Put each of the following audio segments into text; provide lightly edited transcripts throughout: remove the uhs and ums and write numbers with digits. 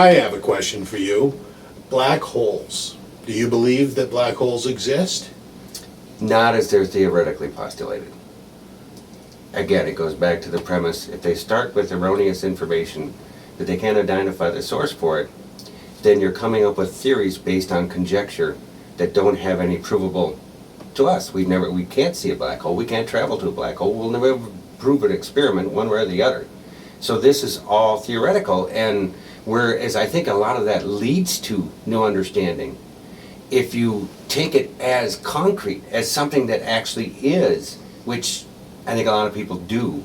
I have a question for you. Black holes. Do you believe that black holes exist? Not as they're theoretically postulated. Again, it goes back to the premise, if they start with erroneous information that they can't identify the source for it, then you're coming up with theories based on conjecture that don't have any provable to us. We can't see a black hole, we can't travel to a black hole, we'll never prove an experiment one way or the other. So this is all theoretical, and whereas I think a lot of that leads to new understanding, if you take it as concrete, as something that actually is, which I think a lot of people do,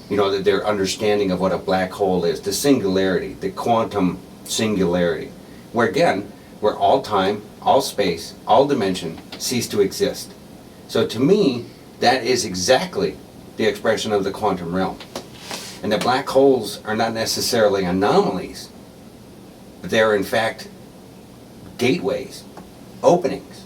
you know, that their understanding of what a black hole is, the singularity, the quantum singularity, where again, where all time, all space, all dimension cease to exist. So to me, that is exactly the expression of the quantum realm. And the black holes are not necessarily anomalies, but they're in fact gateways, openings.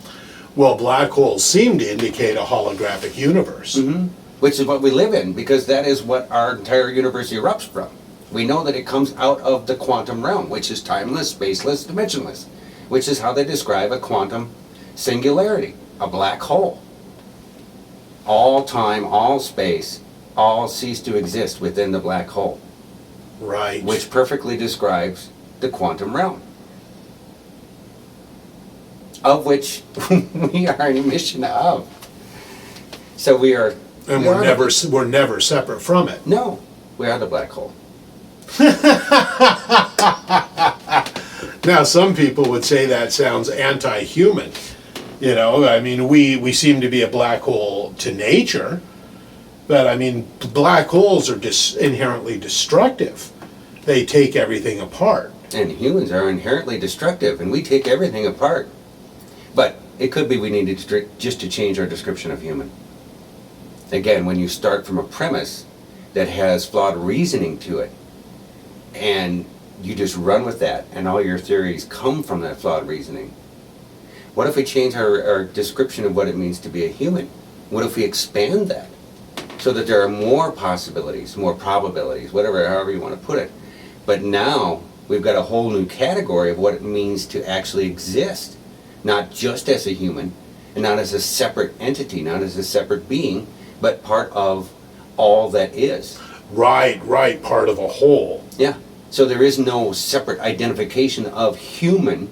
Well, black holes seem to indicate a holographic universe. Mm-hmm. Which is what we live in, because that is what our entire universe erupts from. We know that it comes out of the quantum realm, which is timeless, spaceless, dimensionless, which is how they describe a quantum singularity, a black hole. All time, all space, all cease to exist within the black hole. Right. Which perfectly describes the quantum realm, of which we are an emission of. So we are... And we're never separate from it. No, we are the black hole. Now, some people would say that sounds anti-human. You know, I mean, we seem to be a black hole to nature, but I mean, black holes are inherently destructive. They take everything apart. And humans are inherently destructive, and we take everything apart. But it could be we needed to just to change our description of human. Again, when you start from a premise that has flawed reasoning to it, and you just run with that, and all your theories come from that flawed reasoning, what if we change our description of what it means to be a human? What if we expand that so that there are more possibilities, more probabilities, however you want to put it. But now we've got a whole new category of what it means to actually exist, not just as a human, and not as a separate entity, not as a separate being, but part of all that is. Right, part of a whole. Yeah. So there is no separate identification of human,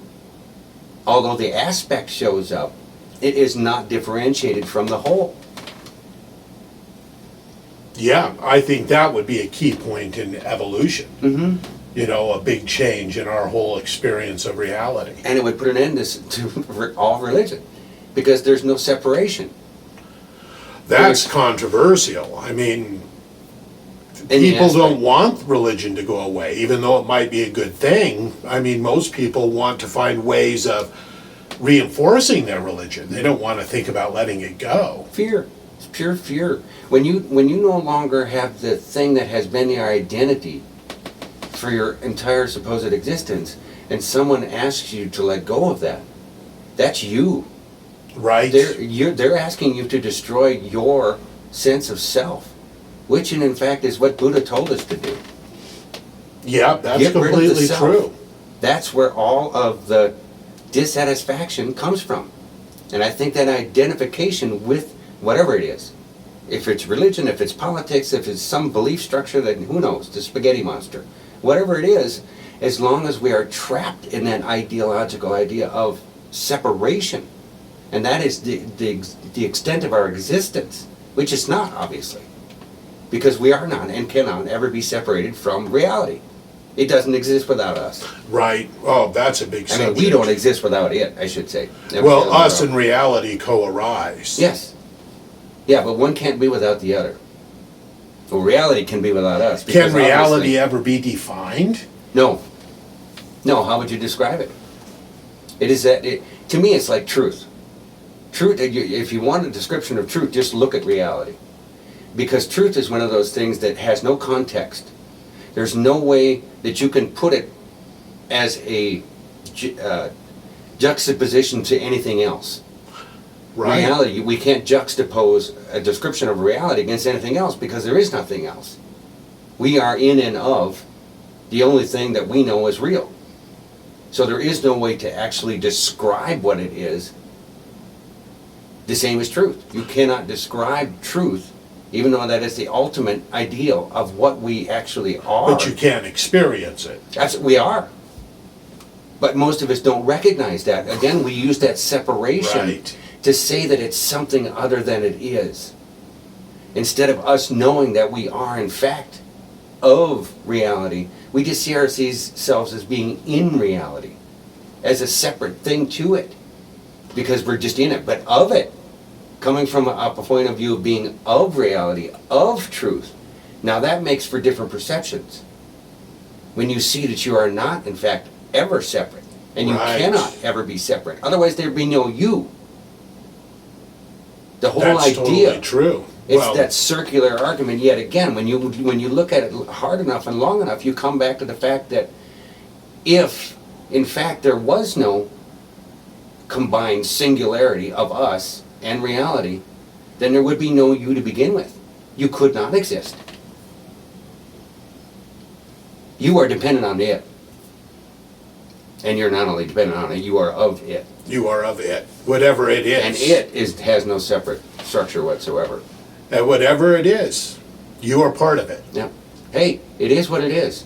although the aspect shows up, it is not differentiated from the whole. Yeah, I think that would be a key point in evolution. Mm-hmm. You know, a big change in our whole experience of reality. And it would put an end to all religion, because there's no separation. That's controversial. I mean, people don't want religion to go away, even though it might be a good thing. I mean, most people want to find ways of reinforcing their religion. They don't want to think about letting it go. Fear. It's pure fear. When you no longer have the thing that has been your identity for your entire supposed existence, and someone asks you to let go of that, that's you. Right. They're asking you to destroy your sense of self, which in fact is what Buddha told us to do. Yeah, that's completely true. That's where all of the dissatisfaction comes from. And I think that identification with whatever it is, if it's religion, if it's politics, if it's some belief structure that, who knows, the spaghetti monster, whatever it is, as long as we are trapped in that ideological idea of separation, and that is the extent of our existence, which is not, obviously, because we are not and cannot ever be separated from reality. It doesn't exist without us. Right. Oh, that's a big subject. I mean, we don't exist without it, I should say. Well, us and reality co-arise. Yes. Yeah, but one can't be without the other. Well, reality can be without us. Can reality ever be defined? No. No, how would you describe it? It is that, to me, it's like truth. Truth, if you want a description of truth, just look at reality. Because truth is one of those things that has no context. There's no way that you can put it as a juxtaposition to anything else. Right. Reality, we can't juxtapose a description of reality against anything else because there is nothing else. We are in and of the only thing that we know is real. So there is no way to actually describe what it is. The same as truth. You cannot describe truth, even though that is the ultimate ideal of what we actually are. But you can't experience it. That's what we are. But most of us don't recognize that. Again, we use that separation Right. to say that it's something other than it is. Instead of us knowing that we are, in fact, of reality, we just see ourselves as being in reality, as a separate thing to it, because we're just in it. But of it, coming from a point of view of being of reality, of truth, now that makes for different perceptions. When you see that you are not, in fact, ever separate, and you Right. cannot ever be separate. Otherwise, there'd be no you. The whole That's idea. totally true. It's Well, that circular argument yet again. When you look at it hard enough and long enough, you come back to the fact that if, in fact, there was no combined singularity of us and reality, then there would be no you to begin with. You could not exist. You are dependent on it. And you're not only dependent on it, you are of it. you are of it, whatever it is. And it has no separate structure whatsoever. And whatever it is, you are part of it. Yeah. Hey, it is what it is.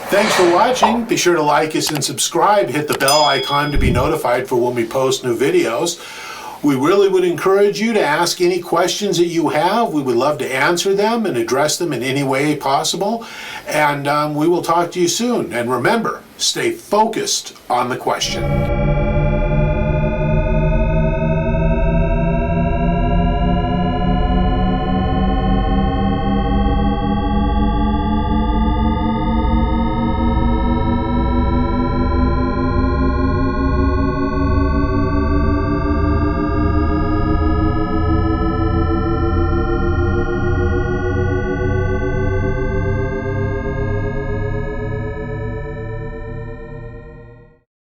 Thanks for watching. Be sure to like us and subscribe. Hit the bell icon to be notified for when we post new videos. We really would encourage you to ask any questions that you have. We would love to answer them and address them in any way possible. And we will talk to you soon. And remember, stay focused on the question.